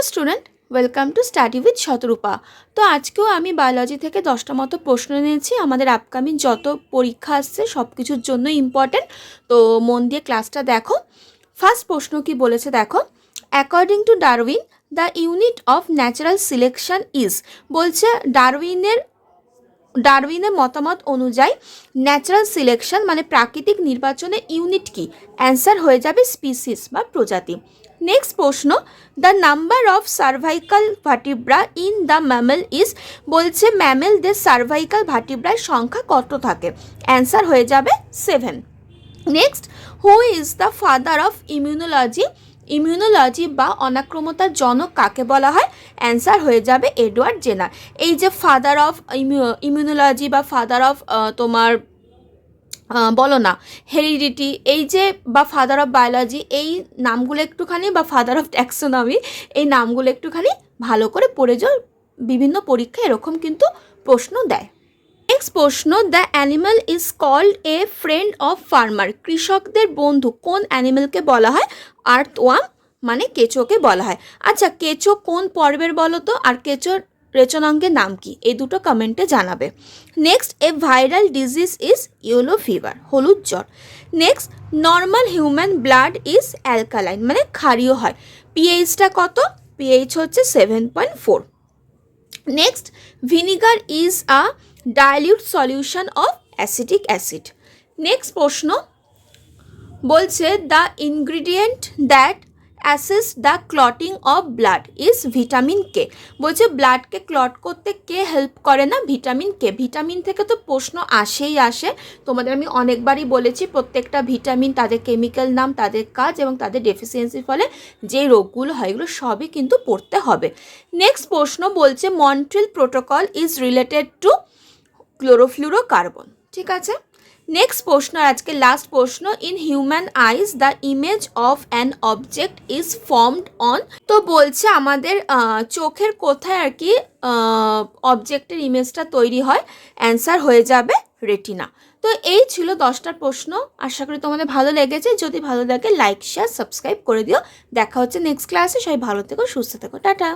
Student, welcome to study with Shatarupa. তো আজকেও আমি বায়োলজি থেকে 10টা মতো প্রশ্ন নিয়েছি। আমাদের আপকামিং যত পরীক্ষা আসছে সব কিছুর জন্য ইম্পর্টেন্ট, তো মন দিয়ে ক্লাসটা দেখো। ফার্স্ট প্রশ্ন কি বলেছে দেখো, according to Darwin the unit of natural selection is. বলছে ডারউইনের মতামত অনুযায়ী ন্যাচারাল সিলেকশন মানে প্রাকৃতিক নির্বাচনের ইউনিট কি? অ্যান্সার হয়ে যাবে স্পিসিস বা প্রজাতি। নেক্সট প্রশ্ন, the number of cervical vertebra in the mammal is. বলছে ম্যামেলদের সার্ভাইকাল ভার্টিব্রার সংখ্যা কত থাকে? অ্যান্সার হয়ে যাবে 7। Next, who is the father of immunology বা অনাক্রমতার জনক কাকে বলা হয়? অ্যান্সার হয়ে যাবে এডওয়ার্ড জেনার। এই যে ফাদার অফ ইমিউনোলজি বা ফাদার অফ তোমার বলো না হেরিডিটি, এই যে বা ফাদার অফ বায়োলজি, এই নামগুলো একটুখানি বা ফাদার অফ ট্যাক্সোনমি, এই নামগুলো একটুখানি ভালো করে পড়ে যাও, বিভিন্ন পরীক্ষায় এরকম কিন্তু প্রশ্ন দেয়। নেক্সট প্রশ্ন, the animal is called a friend of farmer. কৃষকদের বন্ধু কোন অ্যানিমালকে বলা হয়? আর্থওয়ার্ম মানে কেঁচোকে বলা হয়। আচ্ছা, কেঁচো কোন পর্বের বলো তো, আর কেঁচোর রেচনাঙ্গের নাম কি? এই দুটো কমেন্টে জানাবে। Next, A viral disease is yellow fever, হলুদ জ্বর। Next, normal human blood is alkaline মানে ক্ষারীয় হয়। পিএইচটা কত? পিএইচ হচ্ছে 7.4। Next, vinegar is a dilute solution of acetic acid. Next প্রশ্ন বলছে the ingredient that assist the clotting of blood is vitamin K. বলছে ব্লাডকে clot করতে কে হেল্প করে না? Vitamin K. ভিটামিন থেকে তো প্রশ্ন আসে, তোমাদের আমি অনেকবারই বলেছি প্রত্যেকটা ভিটামিন, তাদের কেমিক্যাল নাম, তাদের কাজ এবং তাদের ডেফিসিয়েন্সির ফলে যে রোগগুলো হয় এগুলো সবই কিন্তু পড়তে হবে। নেক্সট প্রশ্ন বলছে Montreal protocol is related to chlorofluorocarbon. ঠিক আছে। নেক্সট প্রশ্ন, আজকে লাস্ট প্রশ্ন, in human eyes the image of an object is formed on. তো বলছে আমাদের চোখের কোথায় আর কি অবজেক্টের ইমেজটা তৈরি হয়? অ্যান্সার হয়ে যাবে রেটিনা। তো এই ছিল 10টা প্রশ্ন। আশা করি তোমাদের ভালো লেগেছে। যদি ভালো লাগে লাইক শেয়ার সাবস্ক্রাইব করে দিও। দেখা হচ্ছে নেক্সট ক্লাসে। সবাই ভালো থেকো, সুস্থ থেকো, টাটা।